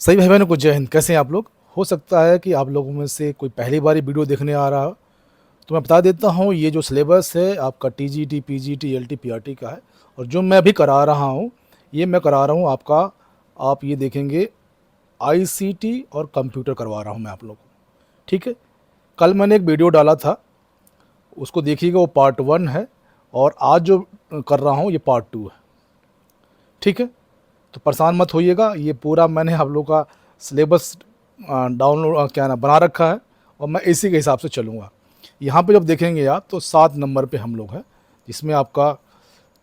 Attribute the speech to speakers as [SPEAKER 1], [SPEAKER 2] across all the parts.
[SPEAKER 1] सही भाई बहनों को जय हिंद। कैसे हैं आप लोग? हो सकता है कि आप लोगों में से कोई पहली बार ये वीडियो देखने आ रहा हो, तो मैं बता देता हूँ ये जो सिलेबस है आपका टीजीटी, पीजीटी, एलटी, पीआरटी का है। और जो मैं अभी करा रहा हूँ, ये मैं करा रहा हूँ आपका, आप ये देखेंगे आईसीटी और कंप्यूटर करवा रहा हूँ मैं आप लोगों को। ठीक है, कल मैंने एक वीडियो डाला था, उसको देखिएगा, वो पार्ट 1 है। और आज जो कर रहा हूँ ये पार्ट 2 है। ठीक है, तो परेशान मत होइएगा, ये पूरा मैंने आप लोग का सिलेबस डाउनलोड क्या ना बना रखा है, और मैं इसी के हिसाब से चलूँगा। यहाँ पे जब देखेंगे आप तो 7 नंबर पे हम लोग हैं, जिसमें आपका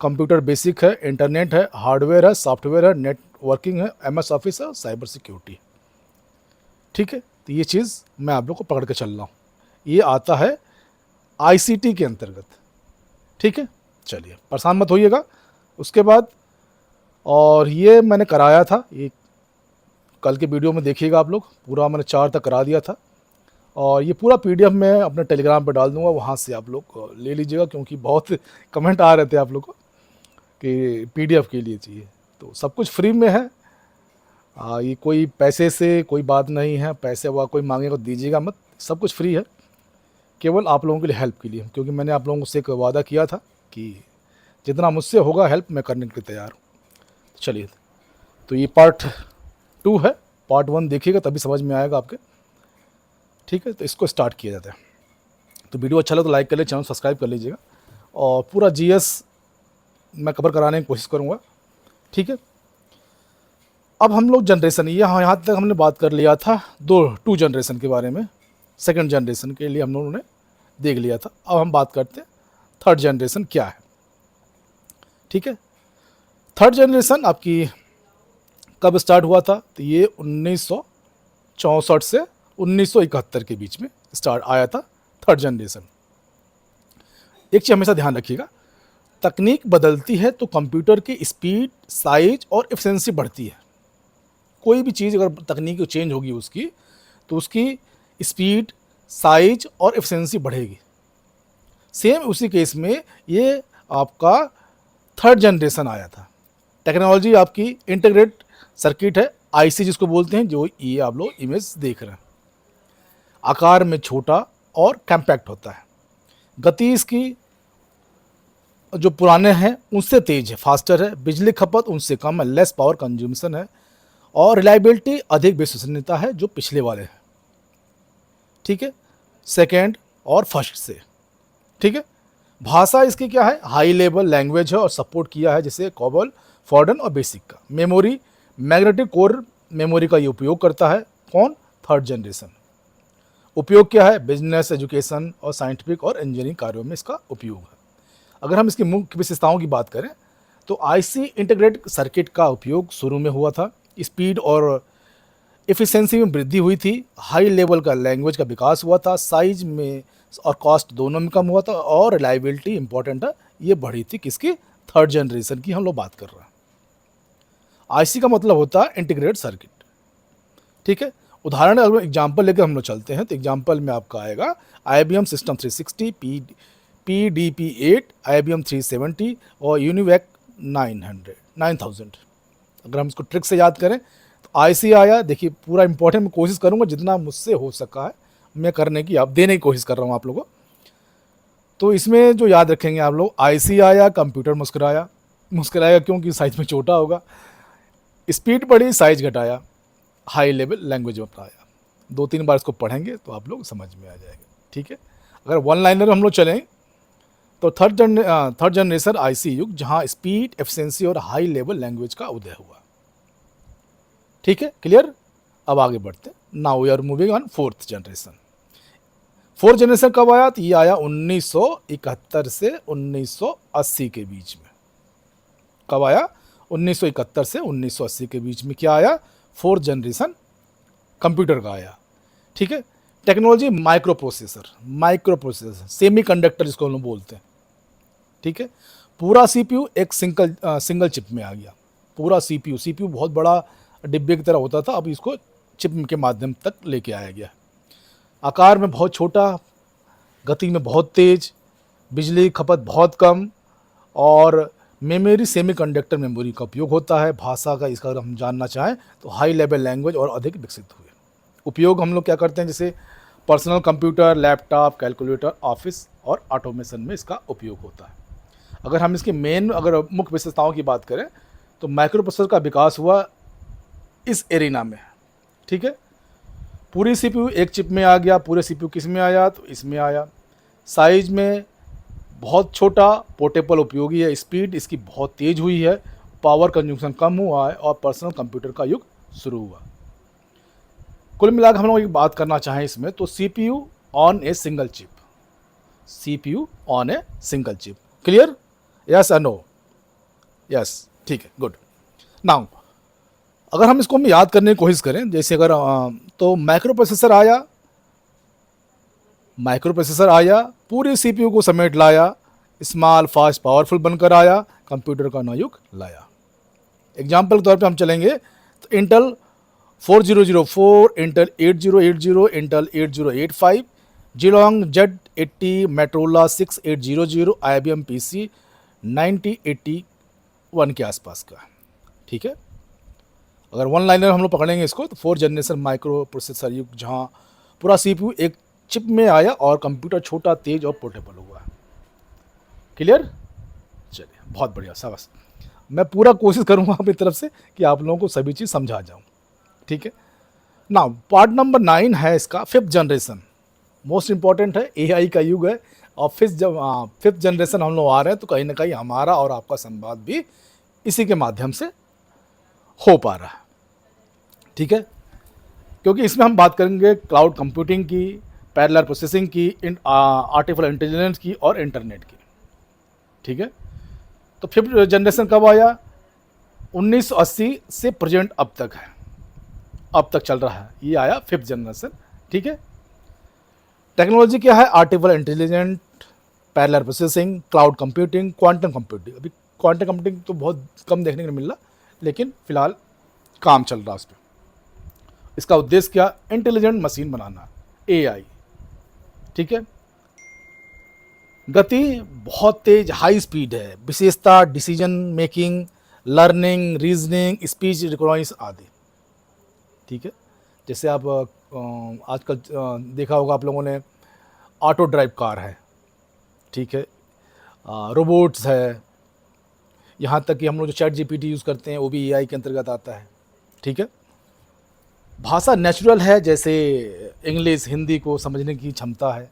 [SPEAKER 1] कंप्यूटर बेसिक है, इंटरनेट है, हार्डवेयर है, सॉफ्टवेयर है, नेटवर्किंग है, एमएस ऑफिस है, साइबर सिक्योरिटी है। ठीक है, तो ये चीज़ मैं आप लोग को पकड़ के चल रहा हूँ, ये आता है आईसीटी के अंतर्गत। ठीक है, चलिए परेशान मत होइएगा। उसके बाद, और ये मैंने कराया था, ये कल के वीडियो में देखिएगा आप लोग, पूरा मैंने 4 तक करा दिया था। और ये पूरा पीडीएफ मैं अपने टेलीग्राम पे डाल दूंगा, वहाँ से आप लोग ले लीजिएगा, क्योंकि बहुत कमेंट आ रहे थे आप लोग को कि पीडीएफ के लिए चाहिए। तो सब कुछ फ्री में है, ये कोई पैसे से कोई बात नहीं है, पैसे हुआ कोई मांगेगा तो दीजिएगा मत, सब कुछ फ्री है, केवल आप लोगों के लिए हेल्प के लिए, क्योंकि मैंने आप लोगों से एक वादा किया था कि जितना मुझसे होगा हेल्प मैं करने के लिए तैयार हूँ। चलिए, तो ये पार्ट 2 है, पार्ट 1 देखिएगा तभी समझ में आएगा आपके। ठीक है, तो इसको स्टार्ट किया जाता है। तो वीडियो अच्छा लगे तो लाइक कर ले, चैनल सब्सक्राइब कर लीजिएगा, और पूरा जीएस मैं कवर कराने की कोशिश करूँगा। ठीक है, अब हम लोग जनरेशन, यहाँ तक हमने बात कर लिया था 2 जनरेशन के बारे में। सेकंड जनरेशन के लिए हम लोगों ने देख लिया था, अब हम बात करते हैं थर्ड जनरेशन क्या है। ठीक है, थर्ड जनरेशन आपकी कब स्टार्ट हुआ था? तो ये 1964 से 1971 के बीच में स्टार्ट आया था थर्ड जनरेशन। एक चीज़ हमेशा ध्यान रखिएगा, तकनीक बदलती है तो कंप्यूटर की स्पीड, साइज और एफिशिएंसी बढ़ती है। कोई भी चीज़ अगर तकनीक चेंज होगी उसकी, तो उसकी स्पीड, साइज और एफिशिएंसी बढ़ेगी। सेम उसी केस में ये आपका थर्ड जनरेशन आया था। टेक्नोलॉजी आपकी इंटीग्रेट सर्किट है, आईसी जिसको बोलते हैं, जो ये आप लोग इमेज देख रहे हैं। आकार में छोटा और कॉम्पैक्ट होता है। गति इसकी जो पुराने हैं उनसे तेज है, फास्टर है। बिजली खपत उनसे कम है, लेस पावर कंज्यूमशन है। और रिलायबिलिटी अधिक विश्वसनीयता है जो पिछले वाले हैं। ठीक है, सेकेंड और फर्स्ट से। ठीक है, भाषा इसकी क्या है? हाई लेवल लैंग्वेज है और सपोर्ट किया है जैसे कोबल, फॉर्डन और बेसिक का। मेमोरी मैग्नेटिक कोर मेमोरी का ये उपयोग करता है। कौन? Third generation. उपयोग क्या है? बिजनेस, एजुकेशन और साइंटिफिक और इंजीनियरिंग कार्यों में इसका उपयोग है। अगर हम इसकी मुख्य विशेषताओं की बात करें तो आईसी इंटीग्रेटेड सर्किट का उपयोग शुरू में हुआ था। स्पीड और एफिशिएंसी में वृद्धि हुई थी। हाई लेवल का लैंग्वेज का विकास हुआ था। साइज में और कॉस्ट दोनों में कम हुआ था। और रिलायबिलिटी इंपॉर्टेंट है, ये बढ़ी थी। किसकी? थर्ड जनरेशन की हम लोग बात कर रहे हैं। आईसी का मतलब होता है इंटीग्रेटेड सर्किट। ठीक है, उदाहरण अगर एग्जांपल लेकर हम लोग चलते हैं तो एग्जांपल में आपका आएगा IBM सिस्टम 360, PDP-8, IBM 370 और यूनिवैक 9000। अगर हम इसको ट्रिक से याद करें तो आईसी आया। देखिए, पूरा इंपॉर्टेंट मैं कोशिश करूंगा जितना मुझसे हो सका है मैं करने की, आप देने की कोशिश कर रहा हूं आप लोगों को। तो इसमें जो याद रखेंगे आप लोग, आईसी आया, कंप्यूटर मुस्कुराया। मुस्कुराया क्योंकि साइज में छोटा होगा। स्पीड बढ़ी, साइज घटाया, हाई लेवल लैंग्वेज में अपनाया। 2-3 बार इसको पढ़ेंगे तो आप लोग समझ में आ जाएगा। ठीक है, अगर वन लाइनर हम लोग चलें तो थर्ड जनरेशन आईसी युग, जहां स्पीड, एफिशिएंसी और हाई लेवल लैंग्वेज का उदय हुआ। ठीक है, क्लियर? अब आगे बढ़ते हैं। Now we are moving on fourth generation. Fourth generation कब आया? तो ये आया 1971 से 1980 के बीच में। कब आया? 1971 से 1980 के बीच में क्या आया? फोर्थ जनरेशन कंप्यूटर का आया। ठीक है, टेक्नोलॉजी माइक्रो प्रोसेसर, सेमीकंडक्टर जिसको हम लोग बोलते हैं। ठीक है, पूरा सीपीयू एक सिंगल चिप में आ गया। पूरा सीपीयू बहुत बड़ा डिब्बे की तरह होता था, अब इसको चिप के माध्यम तक लेके आया गया। आकार में बहुत छोटा, गति में बहुत तेज, बिजली खपत बहुत कम, और मेमोरी सेमीकंडक्टर मेमोरी का उपयोग होता है। भाषा का इसका अगर हम जानना चाहें तो हाई लेवल लैंग्वेज और अधिक विकसित हुए। उपयोग हम लोग क्या करते हैं, जैसे personal computer, laptop, calculator, office और ऑटोमेशन में इसका उपयोग होता है। अगर हम इसकी अगर मुख्य विशेषताओं की बात करें तो माइक्रो प्रोसेसर का विकास हुआ इस एरिना में, ठीक है। पूरी सीपीयू एक चिप में आ गया। पूरे सीपीयू किस में आया, तो इसमें आया। साइज में बहुत छोटा, पोर्टेबल उपयोगी है। स्पीड इसकी बहुत तेज़ हुई है। पावर कंजम्पशन कम हुआ है और पर्सनल कंप्यूटर का युग शुरू हुआ। कुल मिलाकर हम लोग एक बात करना चाहें इसमें तो CPU on a single chip, CPU on a single chip. Clear? Yes और नो? यस, ठीक है, गुड। नाउ अगर हम इसको याद करने की कोशिश करें, जैसे अगर तो माइक्रो प्रोसेसर आया, पूरे सीपीयू को समेट लाया, स्मॉल फास्ट पावरफुल बनकर आया, कंप्यूटर का नया युग लाया। एग्जाम्पल के तौर पे हम चलेंगे तो Intel 4004, Intel 8080, Intel 8085, जिलोंग Z80, मेट्रोला 6800, IBM PC 9081 के आसपास का, ठीक है। अगर वन लाइनर हम लोग पकड़ेंगे इसको तो 4 जनरेशन माइक्रो प्रोसेसर युग, जहाँ पूरा सीपीयू एक चिप में आया और कंप्यूटर छोटा, तेज और पोर्टेबल हुआ। क्लियर? चलिए, बहुत बढ़िया, शाबाश। मैं पूरा कोशिश करूँगा अपनी तरफ से कि आप लोगों को सभी चीज़ समझा जाऊँ, ठीक है ना। पार्ट नंबर 9 है इसका 5th जनरेशन। मोस्ट इंपॉर्टेंट है, एआई का युग है और 5th जनरेशन हम लोग आ रहे हैं, तो कहीं ना कहीं हमारा और आपका संवाद भी इसी के माध्यम से हो पा रहा है, ठीक है। क्योंकि इसमें हम बात करेंगे क्लाउड कंप्यूटिंग की, पैरेलल प्रोसेसिंग की, आर्टिफिशियल इंटेलिजेंस की और इंटरनेट की, ठीक है। तो 5th जनरेशन कब आया? 1980 से प्रेजेंट अब तक है, अब तक चल रहा है, ये आया 5th जनरेशन, ठीक है। टेक्नोलॉजी क्या है? Artificial intelligent, parallel processing, cloud computing, quantum computing. अभी क्वांटम कंप्यूटिंग तो बहुत कम देखने को मिल रहा, लेकिन फिलहाल काम चल रहा है उस पर। इसका उद्देश्य क्या? इंटेलिजेंट मशीन बनाना, एआई, ठीक है। गति बहुत तेज, हाई स्पीड है। विशेषता decision making, learning, reasoning, speech recognition आदि, ठीक है। जैसे आप आजकल देखा होगा आप लोगों ने, ऑटो ड्राइव कार है, ठीक है, रोबोट्स है, यहाँ तक कि हम लोग जो चैट जीपीटी यूज़ करते हैं वो भी एआई के अंतर्गत आता है, ठीक है। भाषा नेचुरल है, जैसे इंग्लिश, हिंदी को समझने की क्षमता है,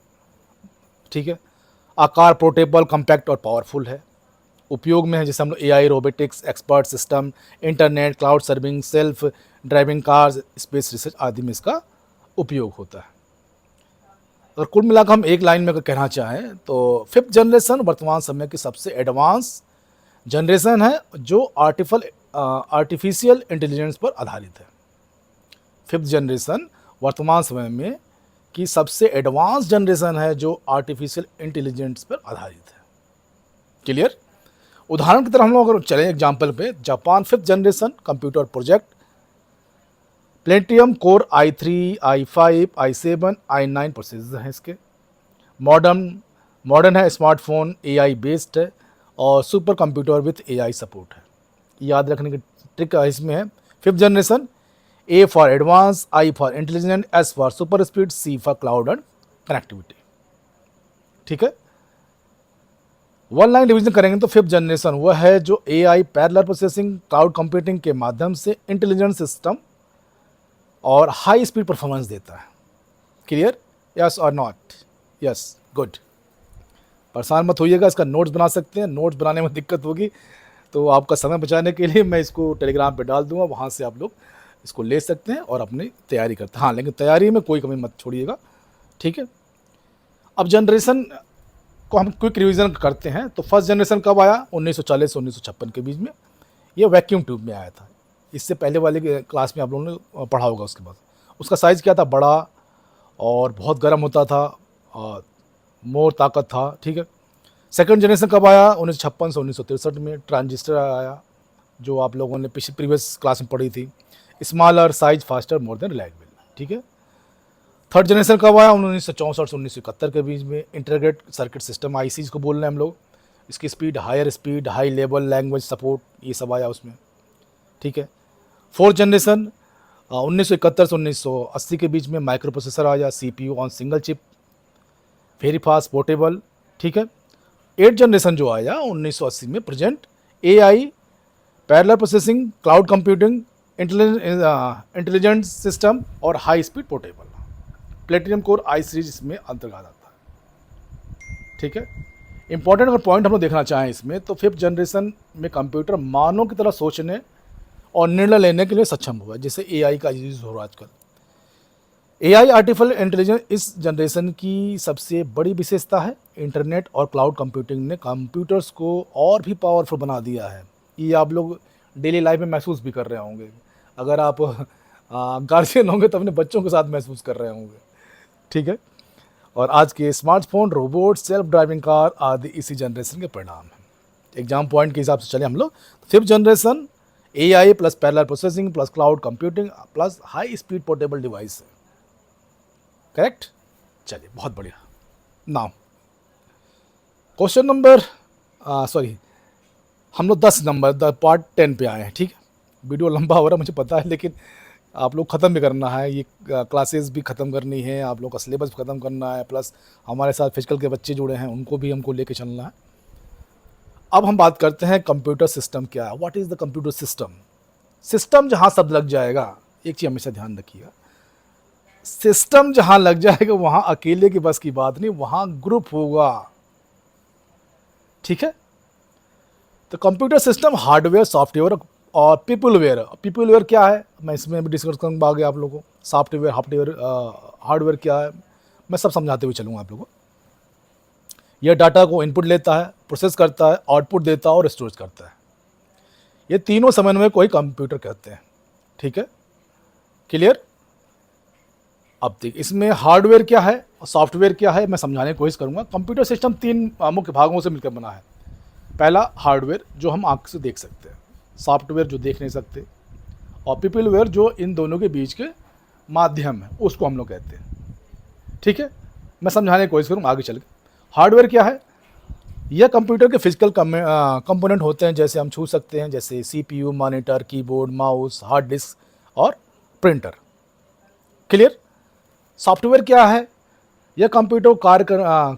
[SPEAKER 1] ठीक है। आकार पोर्टेबल, कम्पैक्ट और पावरफुल है। उपयोग में है, जैसे हम लोग AI, robotics, expert system, internet, cloud serving, self driving cars, space research आदि में इसका उपयोग होता है। और कुल मिलाकर हम एक लाइन में अगर कहना चाहें तो 5th जनरेशन वर्तमान समय की सबसे एडवांस जनरेशन है जो आर्टिफिशियल इंटेलिजेंस पर आधारित है। 5th जनरेशन वर्तमान समय में की सबसे एडवांस जनरेशन है जो आर्टिफिशियल इंटेलिजेंस पर आधारित है। क्लियर? उदाहरण की तरह हम लोग अगर चलें एग्जाम्पल पे, Japan 5th generation computer project, platinum core i3, i5, i7, i9 processor हैं इसके। मॉडर्न है, स्मार्टफोन एआई बेस्ड है और super computer with AI support है। याद रखने की ट्रिक इसमें है, 5th generation, A for advance, I for intelligent, S for super speed, C for cloud and connectivity, ठीक है। वन लाइन रिवीजन करेंगे तो 5th जनरेशन वह है जो AI, parallel processing, cloud computing के माध्यम से इंटेलिजेंट सिस्टम और हाई स्पीड परफॉर्मेंस देता है। क्लियर? यस और नॉट? Yes, good. परेशान मत होइएगा, इसका नोट्स बना सकते हैं। नोट्स बनाने में दिक्कत होगी तो आपका समय बचाने के लिए मैं इसको टेलीग्राम पे डाल दूंगा, वहाँ से आप लोग इसको ले सकते हैं और अपनी तैयारी करते हैं। हाँ, लेकिन तैयारी में कोई कमी मत छोड़िएगा, ठीक है। अब जनरेशन को हम क्विक रिवीजन करते हैं तो 1st जनरेशन कब आया? 1940 से 1956 के बीच में। ये वैक्यूम ट्यूब में आया था। इससे पहले वाले क्लास में आप लोगों ने पढ़ा होगा। उसके बाद उसका साइज़ क्या था? बड़ा और बहुत गर्म होता था और मोर ताकत था, ठीक है। 2nd जनरेशन कब आया? 1956 से 1963 में ट्रांजिस्टर आया, जो आप लोगों ने प्रीवियस क्लास में पढ़ी थी। Smaller size, faster, more than reliable, ठीक है। 3rd जनरेशन कब आया? 1964 से 1971 के बीच में। इंटीग्रेटेड सर्किट सिस्टम, आईसीज को बोल रहे हैं हम लोग, इसकी speed, higher speed, high level language support, ये सब आया उसमें, ठीक है। फोर्थ जनरेशन 1971 से 1980 के बीच में माइक्रो प्रोसेसर आया, CPU on single chip, very fast portable, ठीक है। एट जनरेशन जो आया 1980 में present, AI, parallel processing, cloud computing, intelligent system और high speed portable. Platinum core I series इसमें अंतर्गत आता है, ठीक है। इंपॉर्टेंट अगर पॉइंट हम लोग देखना चाहें इसमें, तो फिफ्थ जनरेशन में कंप्यूटर मानव की तरह सोचने और निर्णय लेने के लिए सक्षम हुआ है, जैसे AI का यूज हो रहा है आजकल। AI आर्टिफिशियल इंटेलिजेंस इस जनरेशन की सबसे बड़ी विशेषता है। इंटरनेट और क्लाउड कंप्यूटिंग ने कंप्यूटर्स को और भी पावरफुल बना दिया है। ये आप लोग डेली लाइफ में महसूस भी कर रहे होंगे। अगर आप गार्जियन होंगे तो अपने बच्चों के साथ महसूस कर रहे होंगे, ठीक है। और आज के smartphone, robot, self driving car आदि इसी जनरेशन के परिणाम हैं। एग्जाम पॉइंट के हिसाब से चले हम लोग, fifth generation AI plus parallel processing plus cloud computing plus high speed portable device है, करेक्ट। चलिए, बहुत बढ़िया। नाउ क्वेश्चन नंबर हम लोग 10 नंबर पार्ट 10 पे आए हैं, ठीक है। वीडियो लंबा हो रहा है मुझे पता है, लेकिन आप लोग ख़त्म भी करना है, ये क्लासेस भी ख़त्म करनी है, आप लोग का सिलेबस भी ख़त्म करना है, प्लस हमारे साथ फिजिकल के बच्चे जुड़े हैं उनको भी हमको लेके चलना है। अब हम बात करते हैं कंप्यूटर सिस्टम क्या है। What is the computer system. System जहाँ शब्द लग जाएगा, एक चीज़ हमेशा ध्यान रखिएगा, सिस्टम जहाँ लग जाएगा वहाँ अकेले की बस की बात नहीं, वहाँ ग्रुप होगा, ठीक है। तो कंप्यूटर सिस्टम हार्डवेयर, सॉफ्टवेयर और पीपलवेयर। पीपलवेयर क्या है मैं इसमें भी डिस्कस करूँगा आगे आप लोगों को। सॉफ्टवेयर, हार्डवेयर क्या है मैं सब समझाते हुए चलूँगा आप लोगों को। यह डाटा को इनपुट लेता है, प्रोसेस करता है, आउटपुट देता है और स्टोरेज करता है। ये तीनों समन्वय को ही कंप्यूटर कहते हैं, ठीक है। क्लियर। अब देखिए इसमें हार्डवेयर क्या है और सॉफ्टवेयर क्या है मैं समझाने की कोशिश करूँगा। कंप्यूटर सिस्टम 3 मुख्य भागों से मिलकर बना है। पहला हार्डवेयर जो हम आँख से देख सकते हैं, सॉफ्टवेयर जो देख नहीं सकते, और पीपलवेयर जो इन दोनों के बीच के माध्यम है उसको हम लोग कहते हैं, ठीक है। मैं समझाने की कोशिश करूँगा आगे चल के। हार्डवेयर क्या है। यह कंप्यूटर के फिजिकल कंपोनेंट होते हैं, जैसे हम छू सकते हैं, जैसे CPU, monitor, keyboard, mouse, hard disk और प्रिंटर। क्लियर। सॉफ्टवेयर क्या है। यह कंप्यूटर कार्य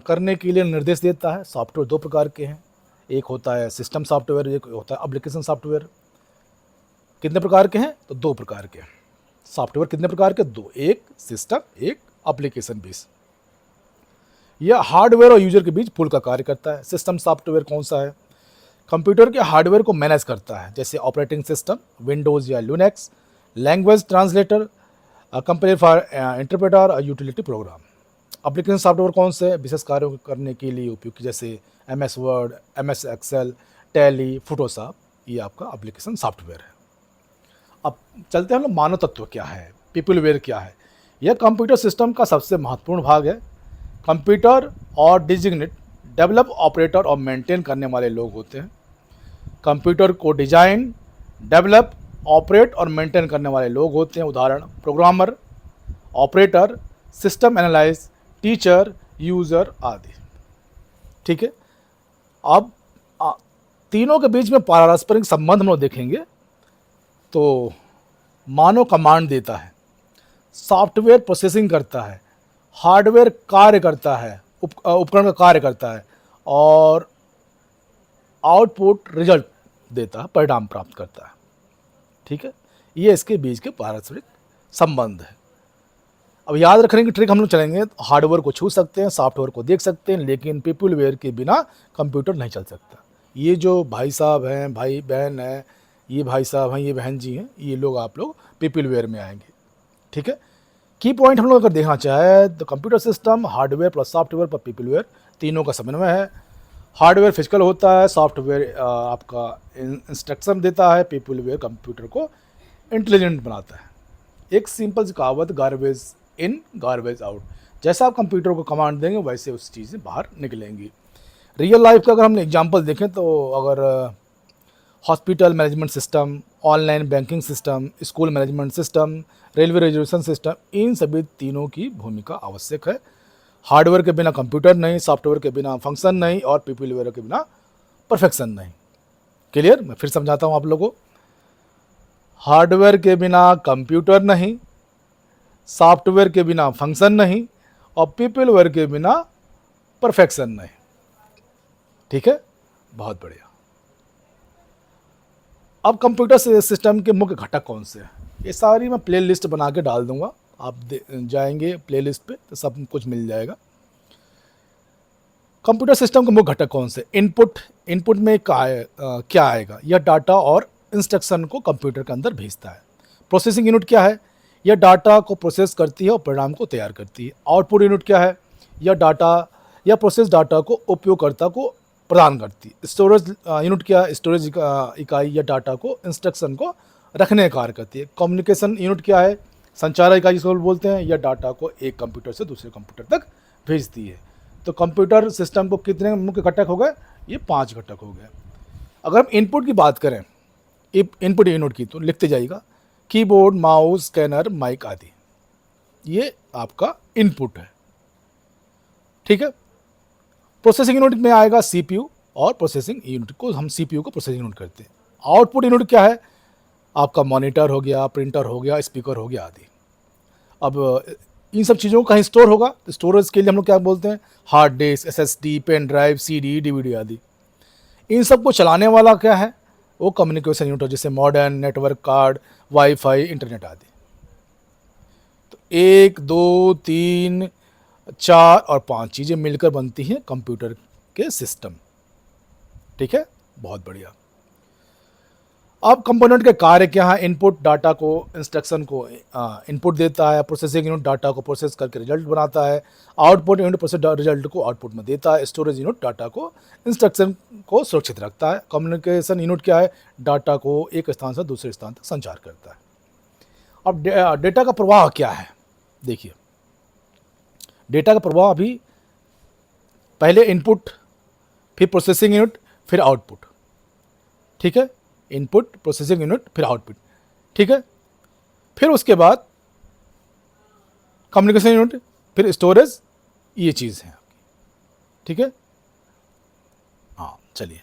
[SPEAKER 1] करने के लिए निर्देश देता है। सॉफ्टवेयर 2 प्रकार के हैं, एक होता है सिस्टम सॉफ्टवेयर, एक होता है एप्लीकेशन सॉफ्टवेयर। कितने प्रकार के हैं तो 2 प्रकार के। सॉफ्टवेयर कितने प्रकार के, 2, एक सिस्टम, एक एप्लीकेशन बेस। यह हार्डवेयर और यूजर के बीच पुल का कार्य करता है। सिस्टम सॉफ्टवेयर कौन सा है, कंप्यूटर के हार्डवेयर को मैनेज करता है, जैसे ऑपरेटिंग सिस्टम, विंडोज़ या Linux, language translator, compare for interpreter और यूटिलिटी प्रोग्राम। एप्लीकेशन सॉफ्टवेयर कौन से, विशेष कार्यों करने के लिए उपयोग, जैसे MS word, MS excel, Tally, Photoshop, ये आपका एप्लीकेशन सॉफ्टवेयर है। अब चलते हैं हम लोग मानव तत्व क्या है, पीपलवेयर क्या है। यह कंप्यूटर सिस्टम का सबसे महत्वपूर्ण भाग है। कंप्यूटर और डिजिग्नेट, डेवलप, ऑपरेटर और मेंटेन करने वाले लोग होते हैं। कंप्यूटर को डिजाइन, डेवलप, ऑपरेट और मेंटेन करने वाले लोग होते हैं। उदाहरण programmer, operator, system analyse, teacher, user आदि, ठीक है। अब तीनों के बीच में पारस्परिक संबंध हम लोग देखेंगे तो मानव कमांड देता है, सॉफ्टवेयर प्रोसेसिंग करता है, हार्डवेयर कार्य करता है, उपकरण का कार्य करता है, और आउटपुट रिजल्ट देता है, परिणाम प्राप्त करता है, ठीक है। ये इसके बीच के पारस्परिक संबंध है। अब याद रखने की ट्रिक हम लोग चलेंगे। हार्डवेयर को छू सकते हैं, सॉफ्टवेयर को देख सकते हैं, लेकिन पीपलवेयर के बिना कंप्यूटर नहीं चल सकता। ये जो भाई साहब हैं, भाई बहन हैं, ये भाई साहब हैं, ये बहन जी हैं, ये लोग आप लोग पीपलवेयर में आएंगे, ठीक है। की पॉइंट हम लोग अगर देखना चाहे तो computer system hardware plus software पर पीपलवेयर, तीनों का समन्वय है। हार्डवेयर फिजिकल होता है, सॉफ्टवेयर आपका इंस्ट्रक्शन देता है, पीपलवेयर कंप्यूटर को इंटेलिजेंट बनाता है। एक सिंपल सी कहावत, गार्बेज इन गार्बेज आउट। जैसा आप कंप्यूटर को कमांड देंगे वैसे उस चीज़ें बाहर निकलेंगी। रियल लाइफ का अगर हम एग्जांपल देखें तो अगर hospital management system, online banking system, school management system, railway reservation system, इन सभी तीनों की भूमिका आवश्यक है। हार्डवेयर के बिना कंप्यूटर नहीं, सॉफ्टवेयर के बिना फंक्शन नहीं, और पीपलवेयर के बिना परफेक्शन नहीं। क्लियर? मैं फिर समझाता हूँ आप लोगों को। हार्डवेयर के बिना कंप्यूटर नहीं, सॉफ्टवेयर के बिना फंक्शन नहीं, और पीपलवेयर के बिना परफेक्शन नहीं। ठीक है, बहुत बढ़िया। अब कंप्यूटर सिस्टम के मुख्य घटक कौन से हैं, ये सारी मैं प्ले लिस्ट बना के डाल दूंगा, आप जाएंगे प्ले लिस्ट पे तो सब कुछ मिल जाएगा। कंप्यूटर सिस्टम के मुख्य घटक कौन से? इनपुट में क्या आएगा? यह डाटा और इंस्ट्रक्शन को कंप्यूटर के अंदर भेजता है। प्रोसेसिंग यूनिट क्या है? यह डाटा को प्रोसेस करती है और परिणाम को तैयार करती है। आउटपुट यूनिट क्या है? यह प्रोसेस डाटा को उपयोगकर्ता को प्रदान करती है। स्टोरेज यूनिट क्या है? स्टोरेज इकाई या डाटा को इंस्ट्रक्शन को रखने का कार्य करती है। कम्युनिकेशन यूनिट क्या है? संचार इकाई जिसको बोलते हैं, यह डाटा को एक कंप्यूटर से दूसरे कंप्यूटर तक भेजती है। तो कंप्यूटर सिस्टम को कितने मुख्य घटक हो गए? ये 5 घटक हो गए। अगर हम इनपुट की बात करें, इनपुट यूनिट की, तो लिखते जाइएगा कीबोर्ड, माउस, स्कैनर, माइक आदि, ये आपका इनपुट है। ठीक है। प्रोसेसिंग यूनिट में आएगा सीपीयू, और प्रोसेसिंग यूनिट को हम सीपीयू को प्रोसेसिंग यूनिट करते हैं। आउटपुट यूनिट क्या है? आपका मॉनिटर हो गया, प्रिंटर हो गया, स्पीकर हो गया आदि। अब इन सब चीज़ों को कहीं स्टोर होगा, तो स्टोरेज के लिए हम लोग क्या बोलते हैं? Hard disk, SSD, pen drive, CD, DVD आदि। इन सब को चलाने वाला क्या है? वो कम्युनिकेशन यूनिट, जैसे modem, network card, wifi, internet आदि। तो 1, 2, 3, 4 और 5 चीज़ें मिलकर बनती हैं कंप्यूटर के सिस्टम। ठीक है, बहुत बढ़िया। अब कंपोनेंट के कार्य क्या है? इनपुट डाटा को, इंस्ट्रक्शन को इनपुट देता है। प्रोसेसिंग यूनिट डाटा को प्रोसेस करके रिजल्ट बनाता है। आउटपुट यूनिट प्रोसेस रिजल्ट को आउटपुट में देता है। स्टोरेज यूनिट डाटा को, इंस्ट्रक्शन को सुरक्षित रखता है। कम्युनिकेशन यूनिट क्या है? डाटा को एक स्थान से दूसरे स्थान तक संचार करता है। अब डेटा का प्रवाह क्या है? देखिए, डेटा का प्रवाह अभी पहले इनपुट, फिर प्रोसेसिंग यूनिट, फिर आउटपुट। ठीक है, इनपुट, प्रोसेसिंग यूनिट, फिर आउटपुट। ठीक है, फिर उसके बाद कम्युनिकेशन यूनिट, फिर स्टोरेज, ये चीज़ है आपकी। ठीक है, हाँ चलिए।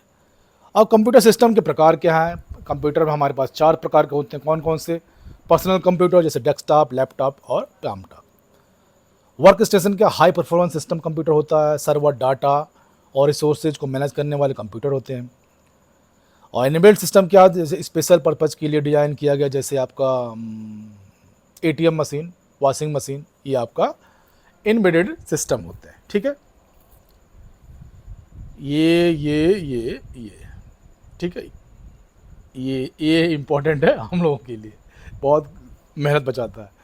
[SPEAKER 1] अब कंप्यूटर सिस्टम के प्रकार क्या है? कंप्यूटर में हमारे पास 4 प्रकार के होते हैं। कौन कौन से? पर्सनल कंप्यूटर, जैसे डेस्कटॉप, लैपटॉप और लैपटॉप। वर्क स्टेशन का हाई परफॉर्मेंस सिस्टम कंप्यूटर होता है। सर्वर, डाटा और रिसोर्सेज को मैनेज करने वाले कंप्यूटर होते हैं। और इनबिल्ट सिस्टम क्या? जैसे स्पेशल पर्पज़ के लिए डिज़ाइन किया गया, जैसे आपका एटीएम मशीन, वॉशिंग मशीन, ये आपका इनबिल्टेड सिस्टम होते हैं। ठीक है, ये ठीक है, ये इम्पोर्टेंट है हम लोगों के लिए, बहुत मेहनत बचाता है।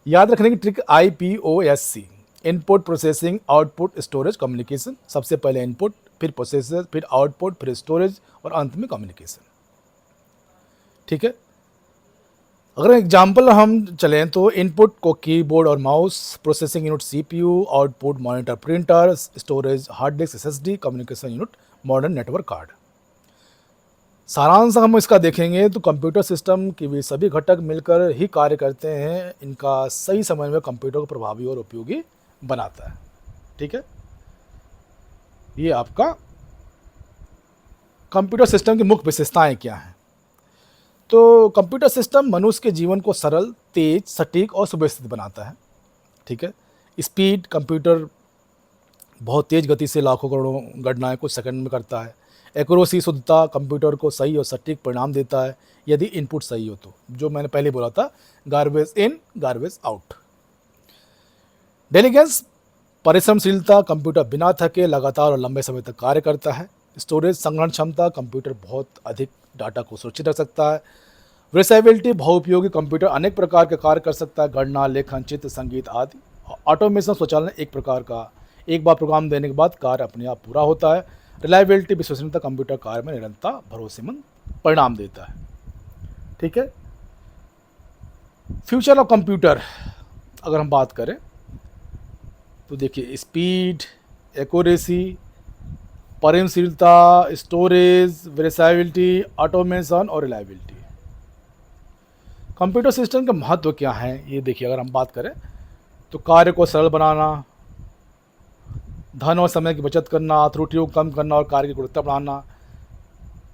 [SPEAKER 1] याद रखने की trick IPOSC, input, processing, output, storage, communication. सबसे पहले इनपुट, फिर प्रोसेसर, फिर आउटपुट, फिर स्टोरेज और अंत में कम्युनिकेशन। ठीक है, अगर एग्जाम्पल हम चलें तो इनपुट को कीबोर्ड और mouse, processing unit CPU, output monitor, printer, storage hard disk, SSD, communication unit modern network card. सारांश हम इसका देखेंगे तो कंप्यूटर सिस्टम के भी सभी घटक मिलकर ही कार्य करते हैं। इनका सही समन्वय कंप्यूटर को प्रभावी और उपयोगी बनाता है। ठीक है, ये आपका कंप्यूटर सिस्टम की मुख्य विशेषताएं क्या हैं? तो कंप्यूटर सिस्टम मनुष्य के जीवन को सरल, तेज, सटीक और सुव्यवस्थित बनाता है। ठीक है, स्पीड, कंप्यूटर बहुत तेज गति से लाखों करोड़ों गणनाएं कुछ सेकंड में करता है। एक्यूरेसी, शुद्धता, कंप्यूटर को सही और सटीक परिणाम देता है यदि इनपुट सही हो तो, जो मैंने पहले बोला था, garbage in garbage out. Diligence, परिश्रमशीलता, कंप्यूटर बिना थके लगातार और लंबे समय तक कार्य करता है। स्टोरेज, संग्रहण क्षमता, कंप्यूटर बहुत अधिक डाटा को सुरक्षित रख सकता है। वर्सेबिलिटी, बहुउपयोगी कंप्यूटर अनेक प्रकार के कार्य कर सकता है, गणना, लेखन, चित्र, संगीत आदि। ऑटोमेशन, स्वचालन, एक प्रकार का एक बार प्रोग्राम देने के बाद कार्य अपने आप पूरा होता है। रिलायबिलिटी, विश्वसनीयता, कंप्यूटर कार्य में निरंतरता, भरोसेमंद परिणाम देता है। ठीक है, फ्यूचर ऑफ कंप्यूटर अगर हम बात करें तो देखिए, स्पीड, एक्यूरेसी, परिश्रमशीलता, स्टोरेज, वर्सेबिलिटी, ऑटोमेशन और रिलायबिलिटी। कंप्यूटर सिस्टम का महत्व क्या है ये देखिए, अगर हम बात करें तो कार्य को सरल बनाना, धन और समय की बचत करना, त्रुटियों को कम करना और कार्य की गुणवत्ता बढ़ाना,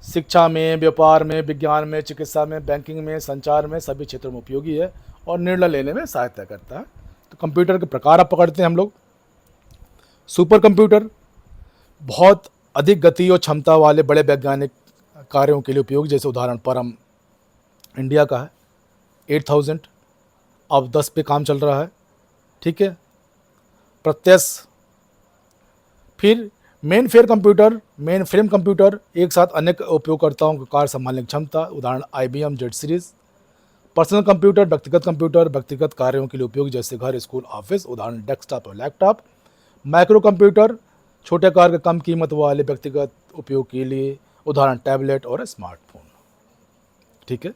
[SPEAKER 1] शिक्षा में, व्यापार में, विज्ञान में, चिकित्सा में, बैंकिंग में, संचार में, सभी क्षेत्रों में उपयोगी है और निर्णय लेने में सहायता करता है। तो कंप्यूटर के प्रकार आप पकड़ते हैं हम लोग। सुपर कंप्यूटर बहुत अधिक गति और क्षमता वाले बड़े वैज्ञानिक कार्यों के लिए उपयोगी, जैसे उदाहरण परम इंडिया का है 8000, अब 10 पे काम चल रहा है, ठीक है। प्रत्यक्ष, फिर मेन फ्रेम कंप्यूटर एक साथ अनेक उपयोगकर्ताओं का कार्य संभालने की क्षमता, उदाहरण IBM Z series. Personal computer व्यक्तिगत कार्यों के लिए उपयोगी, जैसे घर, स्कूल, ऑफिस, उदाहरण डेस्कटॉप और लैपटॉप। माइक्रो कंप्यूटर छोटे कार के कम कीमत वाले व्यक्तिगत उपयोग के लिए, उदाहरण टैबलेट और स्मार्टफोन, ठीक है।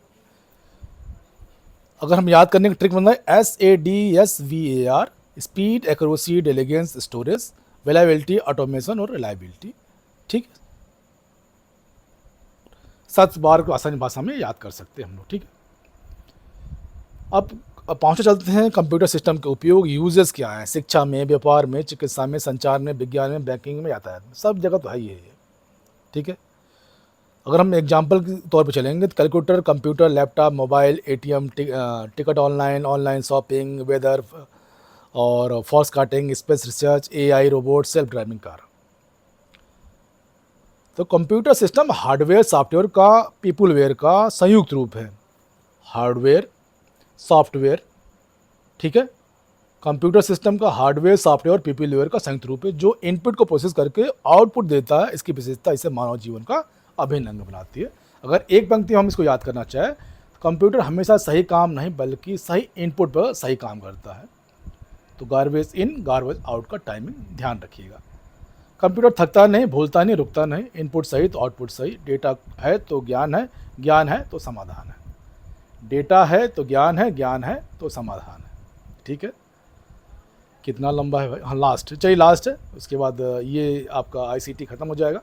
[SPEAKER 1] अगर हम याद करने की ट्रिक बनाए, SADSVAR, speed, accuracy, diligence, storage, reliability, automation और रिलायबिलिटी, ठीक है। 7 बार को आसानी भाषा में याद कर सकते हैं हम लोग, ठीक है। अब पाँचवें चलते हैं, कंप्यूटर सिस्टम के उपयोग, यूजेस क्या है शिक्षा में, व्यापार में, चिकित्सा में, संचार में, विज्ञान में, बैंकिंग में, यातायात में, सब जगह तो है ही है, ठीक है। अगर हम एग्जाम्पल के तौर पे चलेंगे तो calculator, computer, laptop, mobile, ATM, ticket online shopping, weather और forecasting, space research, AI, robot, self driving car. तो कंप्यूटर सिस्टम हार्डवेयर सॉफ्टवेयर का पीपुलवेयर का संयुक्त रूप है। हार्डवेयर सॉफ्टवेयर, ठीक है। कंप्यूटर सिस्टम का हार्डवेयर सॉफ्टवेयर और पीपलवेयर का संयुक्त रूप है जो इनपुट को प्रोसेस करके आउटपुट देता है। इसकी विशेषता इसे मानव जीवन का अभिन्न अंग बनाती है। अगर एक पंक्ति हम इसको याद करना चाहें तो कंप्यूटर हमेशा सही काम नहीं बल्कि सही इनपुट पर सही काम करता है। तो गार्बेज इन गार्बेज आउट का टाइमिंग ध्यान रखिएगा। कंप्यूटर थकता नहीं, भूलता नहीं, रुकता नहीं। इनपुट सही तो आउटपुट सही। डेटा है तो ज्ञान है, ज्ञान है तो समाधान है। डेटा है तो ज्ञान है, ज्ञान है तो समाधान है, ठीक है। कितना लंबा है भाई? हाँ लास्ट, चलिए लास्ट है, उसके बाद ये आपका ICT ख़त्म हो जाएगा।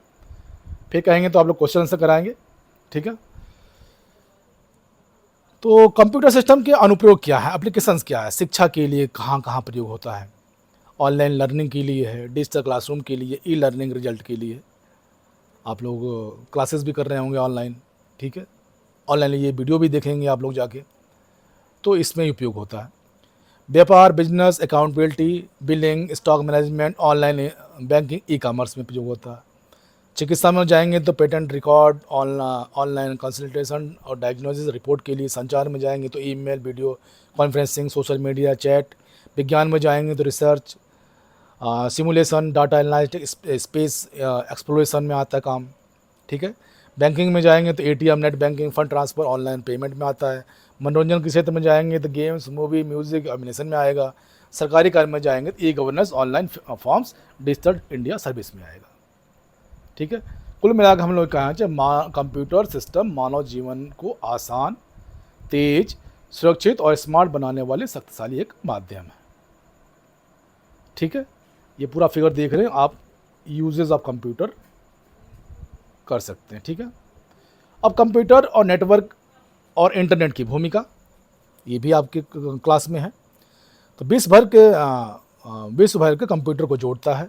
[SPEAKER 1] फिर कहेंगे तो आप लोग क्वेश्चन आंसर कराएंगे, ठीक है। तो कंप्यूटर सिस्टम के अनुप्रयोग क्या है, एप्लीकेशंस क्या है, शिक्षा के लिए कहाँ कहाँ प्रयोग होता है, ऑनलाइन लर्निंग के लिए है, डिजिटल क्लासरूम के लिए, E-लर्निंग रिजल्ट के लिए। आप लोग क्लासेस भी कर रहे होंगे ऑनलाइन, ठीक है। ऑनलाइन ये वीडियो भी देखेंगे आप लोग जाके, तो इसमें उपयोग होता है। व्यापार, business, accountability, billing, stock management, online banking, e-commerce में प्रयोग होता है। चिकित्सा में जाएंगे तो पेटेंट रिकॉर्ड, ऑनलाइन कंसल्टेशन और डायग्नोसिस रिपोर्ट के लिए। संचार में जाएंगे तो email, video conferencing, social media, chat. विज्ञान में जाएंगे तो research, simulation, data analytics, space exploration में आता है काम, ठीक है। बैंकिंग में जाएंगे तो ATM, net banking, fund transfer, online payment में आता है। मनोरंजन के क्षेत्र में जाएंगे तो गेम्स, मूवी, म्यूजिक, एनिमेशन में आएगा। सरकारी कार्य में जाएंगे तो e governance, online forms, digital India service में आएगा, ठीक है। कुल मिलाकर हम लोग कहें कंप्यूटर सिस्टम मानव जीवन को आसान, तेज, सुरक्षित और स्मार्ट बनाने वाले शक्तिशाली एक माध्यम है, ठीक है। ये पूरा फिगर देख रहे हैं आप, यूजेस ऑफ कंप्यूटर कर सकते हैं, ठीक है। अब कंप्यूटर और नेटवर्क और इंटरनेट की भूमिका, ये भी आपके क्लास में है। तो विश्व भर के कंप्यूटर को जोड़ता है,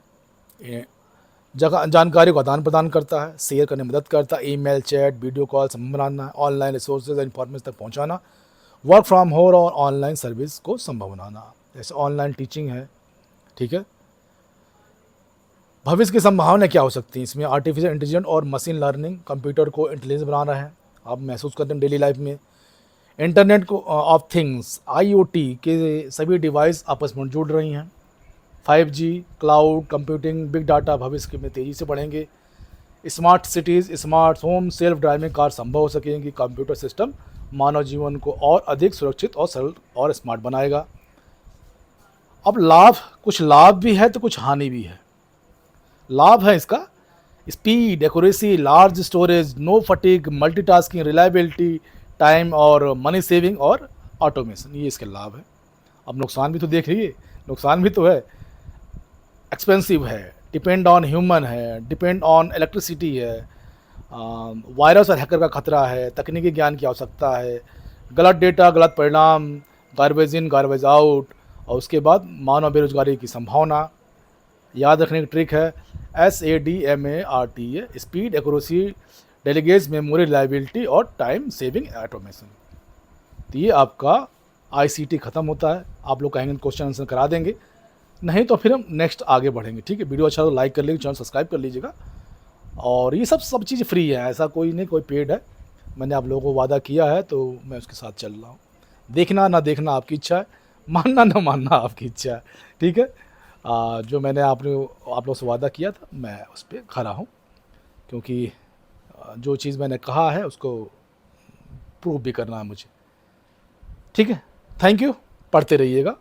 [SPEAKER 1] जानकारी को आदान प्रदान करता है, शेयर करने में मदद करता है, ईमेल, चैट, वीडियो कॉल, संबंध बनाना, ऑनलाइन रिसोर्सेज और इन्फॉर्मेशन तक पहुंचाना, वर्क फ्रॉम होम और ऑनलाइन सर्विस को संभव बनाना, जैसे ऑनलाइन टीचिंग है, ठीक है। भविष्य की संभावना क्या हो सकती है इसमें? आर्टिफिशियल इंटेलिजेंस और मशीन लर्निंग कंप्यूटर को इंटेलिजेंस बना रहे हैं, आप महसूस करते हैं डेली लाइफ में। इंटरनेट को ऑफ थिंग्स, IoT के सभी डिवाइस आपस में जुड़ रही हैं। 5G, cloud computing, big data भविष्य में तेज़ी से बढ़ेंगे। Smart cities, smart home, self driving car संभव हो सकेंगी। कंप्यूटर सिस्टम मानव जीवन को और अधिक सुरक्षित और सरल और स्मार्ट बनाएगा। अब कुछ लाभ भी है तो कुछ हानि भी है। लाभ है इसका speed, accuracy, large storage, no fatigue, multitasking, reliability, time और मनी सेविंग और ऑटोमेशन, ये इसके लाभ है। अब नुकसान भी तो देख लीजिए, नुकसान भी तो है। एक्सपेंसिव है, डिपेंड ऑन ह्यूमन है, डिपेंड ऑन इलेक्ट्रिसिटी है, वायरस और हैकर का खतरा है, तकनीकी ज्ञान की आवश्यकता है, गलत डेटा, गलत परिणाम, गार्बेज इन गार्बेज आउट, और उसके बाद मानव बेरोजगारी की संभावना। याद रखने की ट्रिक है SADMART, speed, accuracy, delegates memory reliability और टाइम सेविंग ऑटोमेशन। तो ये आपका आईसीटी ख़त्म होता है। आप लोग कहेंगे क्वेश्चन आंसर करा देंगे, नहीं तो फिर हम नेक्स्ट आगे बढ़ेंगे। ठीक है, वीडियो अच्छा तो लाइक कर लीजिए, चैनल सब्सक्राइब कर लीजिएगा। और ये सब चीज़ फ्री है, ऐसा कोई नहीं कोई पेड है। मैंने आप लोगों को वादा किया है तो मैं उसके साथ चल रहा हूँ। देखना ना देखना आपकी इच्छा है, मानना ना मानना आपकी इच्छा है। ठीक है, जो मैंने आप लोगों से वादा किया था मैं उस पर खरा हूँ, क्योंकि जो चीज़ मैंने कहा है उसको प्रूव भी करना है मुझे। ठीक है, थैंक यू, पढ़ते रहिएगा।